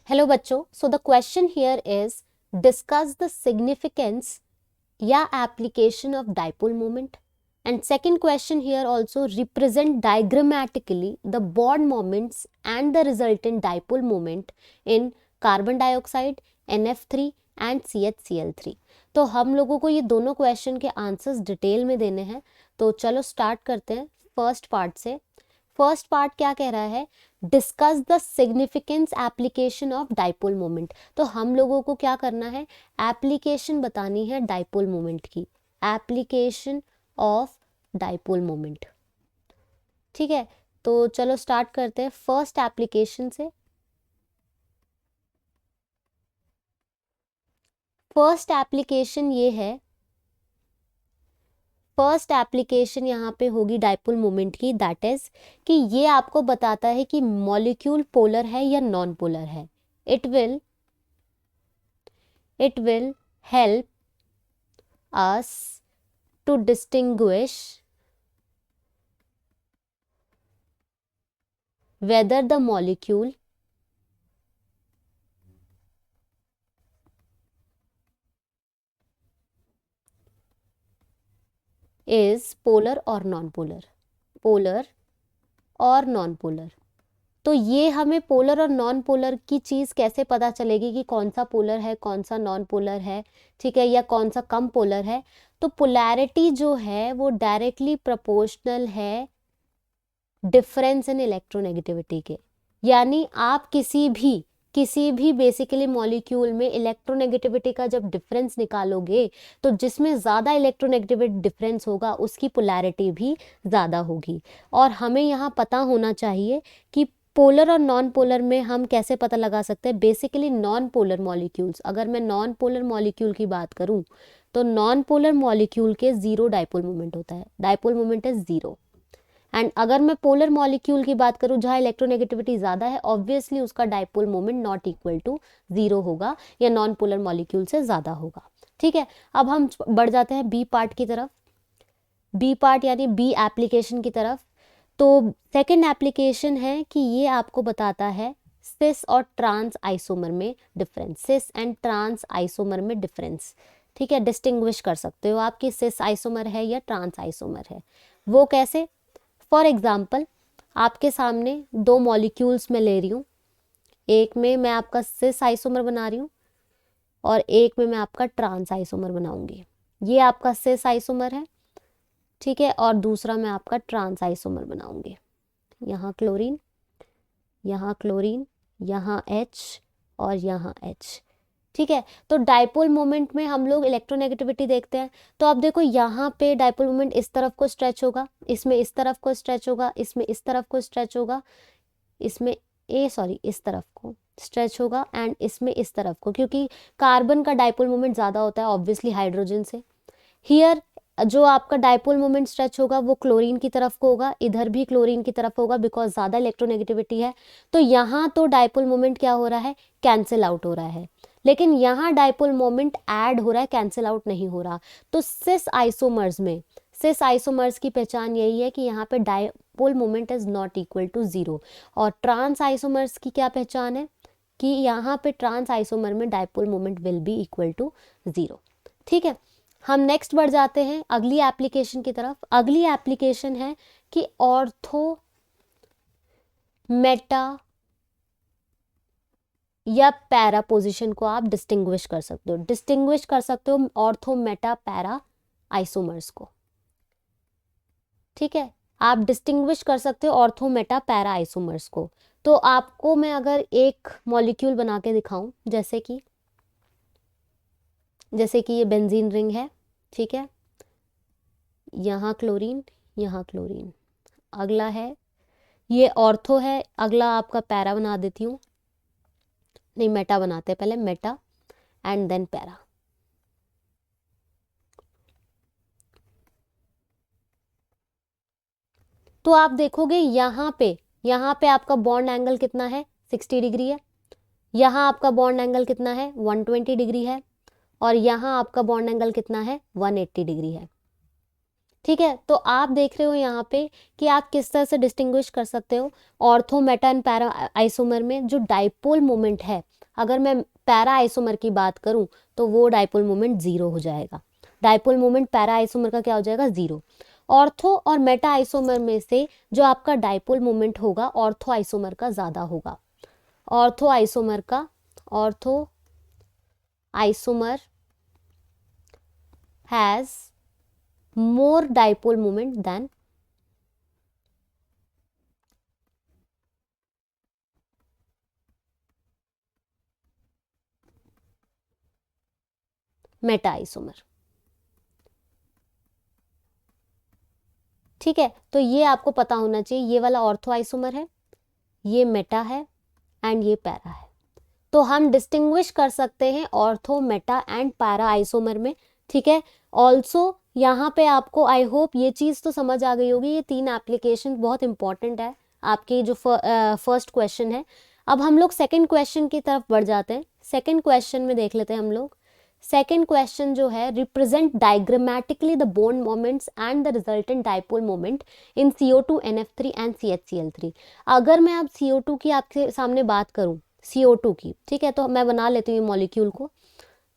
Hello बच्चों, so the question here is discuss the significance या application of dipole moment and second question here also represent diagrammatically the bond moments and the resultant dipole moment in carbon dioxide NF3 and CHCl3। तो हम लोगों को ये दोनों question के answers detail में देने हैं। तो चलो स्टार्ट करते हैं फर्स्ट पार्ट से। फर्स्ट पार्ट क्या कह रहा है? Discuss the significance application of dipole moment. तो हम लोगों को क्या करना है? एप्लीकेशन बतानी है डाइपोल मोमेंट की, एप्लीकेशन ऑफ डाइपोल मोमेंट। ठीक है, तो चलो स्टार्ट करते हैं फर्स्ट एप्लीकेशन से। फर्स्ट एप्लीकेशन ये है, फर्स्ट एप्लीकेशन यहाँ पे होगी डाइपोल मोमेंट की, दैट इज कि ये आपको बताता है कि मॉलिक्यूल पोलर है या नॉन पोलर है। It will help us to distinguish whether the molecule is polar or non-polar, polar और नॉन पोलर। तो ये हमें पोलर और नॉन पोलर की चीज़ कैसे पता चलेगी कि कौन सा पोलर है, कौन सा नॉन पोलर है, ठीक है, या कौन सा कम पोलर है? तो पोलैरिटी जो है वो डायरेक्टली प्रोपोर्शनल है डिफरेंस इन इलेक्ट्रोनेगेटिविटी के। यानी आप किसी भी बेसिकली मॉलिक्यूल में इलेक्ट्रोनेगेटिविटी का जब डिफरेंस निकालोगे तो जिसमें ज़्यादा इलेक्ट्रोनेगेटिविटी डिफरेंस होगा उसकी पोलैरिटी भी ज़्यादा होगी। और हमें यहाँ पता होना चाहिए कि पोलर और नॉन पोलर में हम कैसे पता लगा सकते हैं। बेसिकली नॉन पोलर मॉलिक्यूल्स, अगर मैं नॉन पोलर मॉलिक्यूल की बात करूँ तो नॉन पोलर मॉलिक्यूल के ज़ीरो डाइपोल मोमेंट होता है, dipole moment is zero. And अगर मैं पोलर मॉलिक्यूल की बात करूं जहां इलेक्ट्रोनेगेटिविटी ज़्यादा है, ऑब्वियसली उसका dipole moment not equal to zero होगा या नॉन पोलर मॉलिक्यूल से ज़्यादा होगा। ठीक है, अब हम बढ़ जाते हैं बी पार्ट की तरफ, बी पार्ट यानी बी एप्लीकेशन की तरफ। तो सेकेंड एप्लीकेशन है कि ये आपको बताता है सिस और ट्रांस आइसोमर में difference, cis and trans isomer में डिफरेंस। ठीक है, डिस्टिंग्विश कर सकते हो आप कि सिस आइसोमर है या ट्रांस आइसोमर है। वो कैसे? फॉर एग्जाम्पल, आपके सामने दो मॉलिक्यूल्स में ले रही हूँ, एक में मैं आपका सिस आइसोमर बना रही हूँ और एक में मैं आपका ट्रांस आइसोमर बनाऊंगी। ये आपका सिस आइसोमर है, ठीक है, और दूसरा मैं आपका ट्रांस आइसोमर बनाऊंगी। यहाँ क्लोरीन, यहाँ क्लोरीन, यहाँ H और यहाँ H। ठीक है, तो डाइपोल मोमेंट में हम लोग इलेक्ट्रोनेगेटिविटी देखते हैं। तो अब देखो यहाँ पे डाइपोल मोमेंट इस तरफ को स्ट्रेच होगा, इसमें इस तरफ को स्ट्रेच होगा, इसमें इस तरफ को स्ट्रेच होगा, इसमें इस तरफ को स्ट्रेच होगा एंड इसमें इस तरफ को, क्योंकि कार्बन का डाइपोल मोमेंट ज़्यादा होता है ऑब्वियसली हाइड्रोजन से। हियर जो आपका डाइपोल मोमेंट स्ट्रेच होगा वो क्लोरीन की तरफ को होगा, इधर भी क्लोरीन की तरफ होगा बिकॉज ज़्यादा इलेक्ट्रोनेगेटिविटी है। तो यहाँ तो डाइपोल मोमेंट क्या हो रहा है? कैंसिल आउट हो रहा है। लेकिन यहाँ डाइपोल मोमेंट ऐड हो रहा है, कैंसिल आउट नहीं हो रहा। तो सिस आइसोमर्स की पहचान यही है कि यहाँ पे dipole moment is not equal to zero. और ट्रांस आइसोमर्स की क्या पहचान है? कि यहाँ पे ट्रांस आइसोमर में dipole moment will be equal to zero. ठीक है, हम नेक्स्ट बढ़ जाते हैं अगली एप्लीकेशन की तरफ। अगली एप्लीकेशन है कि ऑर्थो मेटा या पैरा पोजीशन को आप डिस्टिंग्विश कर सकते हो ऑर्थो मेटा पैरा आइसोमर्स को। ठीक है, आप डिस्टिंग्विश कर सकते हो ऑर्थो मेटा पैरा आइसोमर्स को। तो आपको मैं अगर एक मॉलिक्यूल बना के दिखाऊं, जैसे कि ये बेंजीन रिंग है, ठीक है, यहाँ क्लोरीन, यहाँ क्लोरीन, अगला है ये ऑर्थो है, अगला आपका पैरा बना देती हूँ, नहीं मेटा बनाते हैं पहले, मेटा एंड देन पैरा। तो आप देखोगे यहाँ पे आपका बॉन्ड एंगल कितना है? 60 डिग्री है। यहाँ आपका बॉन्ड एंगल कितना है? 120 डिग्री है। और यहाँ आपका बॉन्ड एंगल कितना है? 180 डिग्री है। ठीक है, तो आप देख रहे हो यहाँ पे कि आप किस तरह से डिस्टिंग्विश कर सकते हो ortho, Meta and para isomer में जो डाइपोल मोमेंट है। अगर मैं पैरा आइसोमर की बात करूं तो वो डाइपोल मोमेंट जीरो हो जाएगा। डाइपोल मोमेंट पैरा आइसोमर का क्या हो जाएगा, जीरो। ऑर्थो और मेटा आइसोमर में से जो आपका डाइपोल मोमेंट होगा ऑर्थो आइसोमर का ज्यादा होगा। Ortho isomer has more dipole moment than Meta isomer. ठीक है, तो ये आपको पता होना चाहिए, ये वाला ऑर्थो आइसोमर है, ये मेटा है एंड ये पैरा है। तो हम डिस्टिंग्विश कर सकते हैं ortho, Meta and para isomer में। ठीक है, ऑल्सो यहाँ पे आपको आई होप ये चीज़ तो समझ आ गई होगी, ये 3 एप्लीकेशन बहुत इंपॉर्टेंट है आपके जो फर्स्ट क्वेश्चन है। अब हम लोग सेकंड क्वेश्चन की तरफ बढ़ जाते हैं। सेकंड क्वेश्चन में देख लेते हैं हम लोग। सेकेंड क्वेश्चन जो है, represent diagrammatically the bond moments and the resultant dipole moment in CO2, NF3 and CH-Cl3। अगर मैं अब CO2 की आपके सामने बात करूं, CO2 की, ठीक है, तो मैं बना लेती हूँ मॉलिक्यूल को।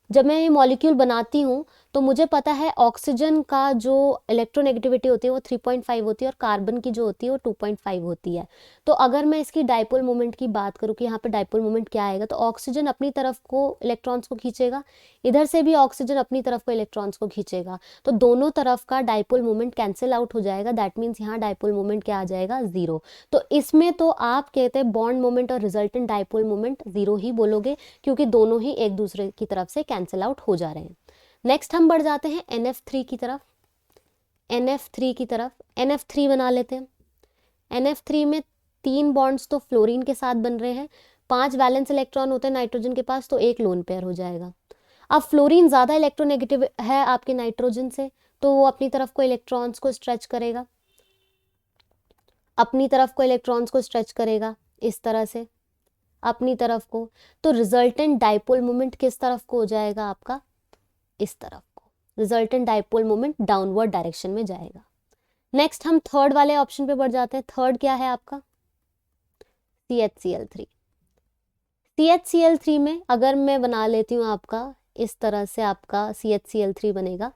जब मैं ये मॉलिक्यूल बनाती हूँ तो मुझे पता है ऑक्सीजन का जो इलेक्ट्रोनेगेटिविटी होती है वो 3.5 होती है और कार्बन की जो होती है वो 2.5 होती है। तो अगर मैं इसकी डाइपोल मोमेंट की बात करूँ कि यहाँ पे डाइपोल मोमेंट क्या आएगा, तो ऑक्सीजन अपनी तरफ को इलेक्ट्रॉन्स को खींचेगा, इधर से भी ऑक्सीजन अपनी तरफ को इलेक्ट्रॉन्स को खींचेगा, तो दोनों तरफ का डाइपोल मोमेंट कैंसिल आउट हो जाएगा। दैट मीन्स यहाँ डाइपोल मोमेंट क्या आ जाएगा, जीरो। तो इसमें तो आप कहते हैं बॉन्ड मोमेंट और रिजल्टेंट डाइपोल मोमेंट जीरो ही बोलोगे, क्योंकि दोनों ही एक दूसरे की तरफ से कैंसिल आउट हो जा रहे हैं। नेक्स्ट हम बढ़ जाते हैं NF3 की तरफ। NF3 बना लेते हैं। NF3 में 3 बॉन्ड्स तो फ्लोरीन के साथ बन रहे हैं, 5 वैलेंस इलेक्ट्रॉन होते हैं नाइट्रोजन के पास, तो एक लोन पेयर हो जाएगा। अब फ्लोरीन ज़्यादा इलेक्ट्रोनेगेटिव है आपके नाइट्रोजन से, तो वो अपनी तरफ को इलेक्ट्रॉन्स को स्ट्रेच करेगा, इस तरह से अपनी तरफ को। तो रिजल्टेंट डाइपोल मोमेंट किस तरफ को हो जाएगा आपका, इस तरफ को। Resultant dipole moment downward direction में जाएगा। नेक्स्ट हम थर्ड वाले ऑप्शन पे बढ़ जाते हैं। थर्ड क्या है आपका, CH-Cl3। CH-Cl3 में अगर मैं बना लेती हूँ आपका इस तरह से, आपका CH-Cl3 बनेगा।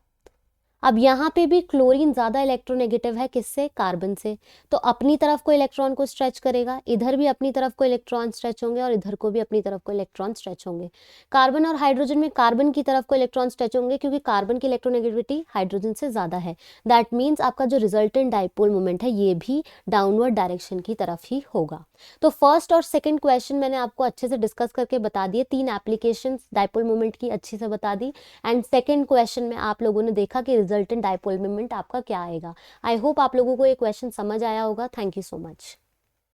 अब यहाँ पे भी क्लोरीन ज़्यादा इलेक्ट्रोनेगेटिव है, किससे, कार्बन से, तो अपनी तरफ को इलेक्ट्रॉन को स्ट्रेच करेगा, इधर भी अपनी तरफ को इलेक्ट्रॉन स्ट्रेच होंगे और इधर को भी अपनी तरफ को इलेक्ट्रॉन स्ट्रेच होंगे। कार्बन और हाइड्रोजन में कार्बन की तरफ को इलेक्ट्रॉन स्ट्रेच होंगे, क्योंकि कार्बन की इलेक्ट्रोनेगेटिविटी हाइड्रोजन से ज़्यादा है। दैट मीन्स आपका जो रिजल्टेंट डाइपोल मोमेंट है ये भी डाउनवर्ड डायरेक्शन की तरफ ही होगा। तो फर्स्ट और सेकेंड क्वेश्चन मैंने आपको अच्छे से डिस्कस करके बता दिए, 3 एप्लीकेशन डाइपोल मोमेंट की अच्छी से बता दी। एंड सेकेंड क्वेश्चन में आप लोगों ने देखा कि रिजल्टेंट डाइपोल मोमेंट आपका क्या आएगा। आई होप आप लोगों को ये क्वेश्चन समझ आया होगा। Thank you so much.